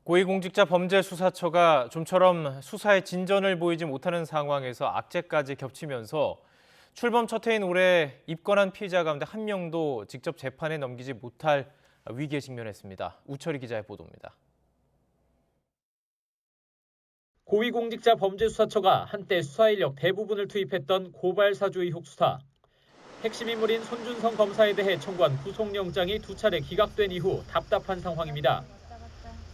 고위공직자범죄수사처가 좀처럼 수사에 진전을 보이지 못하는 상황에서 악재까지 겹치면서 출범 첫 해인 올해 입건한 피의자 가운데 한 명도 직접 재판에 넘기지 못할 위기에 직면했습니다. 우철이 기자의 보도입니다. 고위공직자범죄수사처가 한때 수사인력 대부분을 투입했던 고발사주 의혹 수사. 핵심 인물인 손준성 검사에 대해 청구한 구속영장이 2차례 기각된 이후 답답한 상황입니다.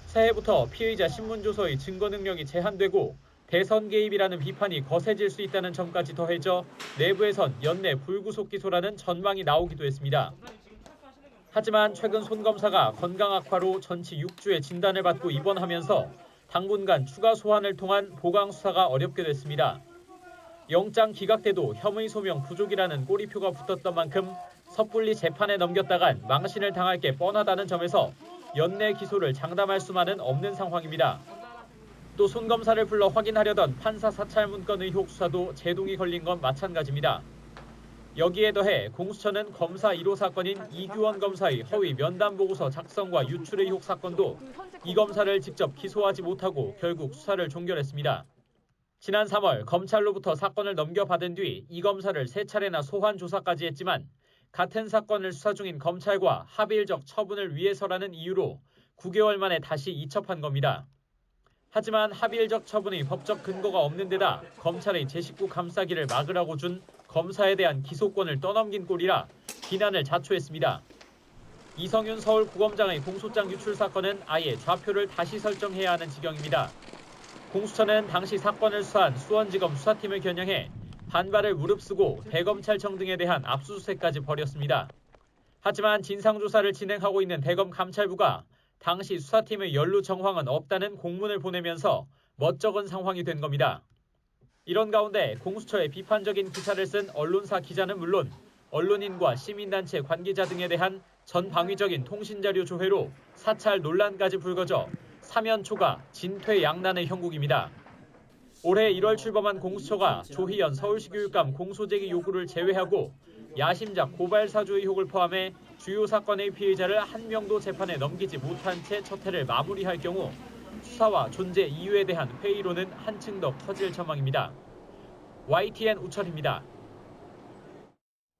새해부터 피의자 신문조서의 증거 능력이 제한되고 대선 개입이라는 비판이 거세질 수 있다는 점까지 더해져 내부에선 연내 불구속 기소라는 전망이 나오기도 했습니다. 하지만 최근 손 검사가 건강 악화로 전치 6주의 진단을 받고 입원하면서 당분간 추가 소환을 통한 보강 수사가 어렵게 됐습니다. 영장 기각돼도 혐의 소명 부족이라는 꼬리표가 붙었던 만큼 섣불리 재판에 넘겼다간 망신을 당할 게 뻔하다는 점에서 연내 기소를 장담할 수만은 없는 상황입니다. 또 손 검사를 불러 확인하려던 판사 사찰 문건 의혹 수사도 제동이 걸린 건 마찬가지입니다. 여기에 더해 공수처는 검사 1호 사건인 이규원 검사의 허위 면담 보고서 작성과 유출 의혹 사건도 이 검사를 직접 기소하지 못하고 결국 수사를 종결했습니다. 지난 3월 검찰로부터 사건을 넘겨받은 뒤 이 검사를 3차례나 소환 조사까지 했지만 같은 사건을 수사 중인 검찰과 합의일적 처분을 위해서라는 이유로 9개월 만에 다시 이첩한 겁니다. 하지만 합의일적 처분의 법적 근거가 없는 데다 검찰의 제 식구 감싸기를 막으라고 준 검사에 대한 기소권을 떠넘긴 꼴이라 비난을 자초했습니다. 이성윤 서울구검장의 공소장 유출 사건은 아예 좌표를 다시 설정해야 하는 지경입니다. 공수처는 당시 사건을 수사한 수원지검 수사팀을 겨냥해 반발을 무릅쓰고 대검찰청 등에 대한 압수수색까지 벌였습니다. 하지만 진상조사를 진행하고 있는 대검 감찰부가 당시 수사팀의 연루 정황은 없다는 공문을 보내면서 멋쩍은 상황이 된 겁니다. 이런 가운데 공수처의 비판적인 기사를 쓴 언론사 기자는 물론 언론인과 시민단체 관계자 등에 대한 전방위적인 통신자료 조회로 사찰 논란까지 불거져 사면 초과, 진퇴 양난의 형국입니다. 올해 1월 출범한 공수처가 조희연 서울시 교육감 공소제기 요구를 제외하고 야심작 고발사주 의혹을 포함해 주요 사건의 피의자를 한 명도 재판에 넘기지 못한 채 첫 해를 마무리할 경우 수사와 존재 이유에 대한 회의론은 한층 더 커질 전망입니다. YTN 우철입니다.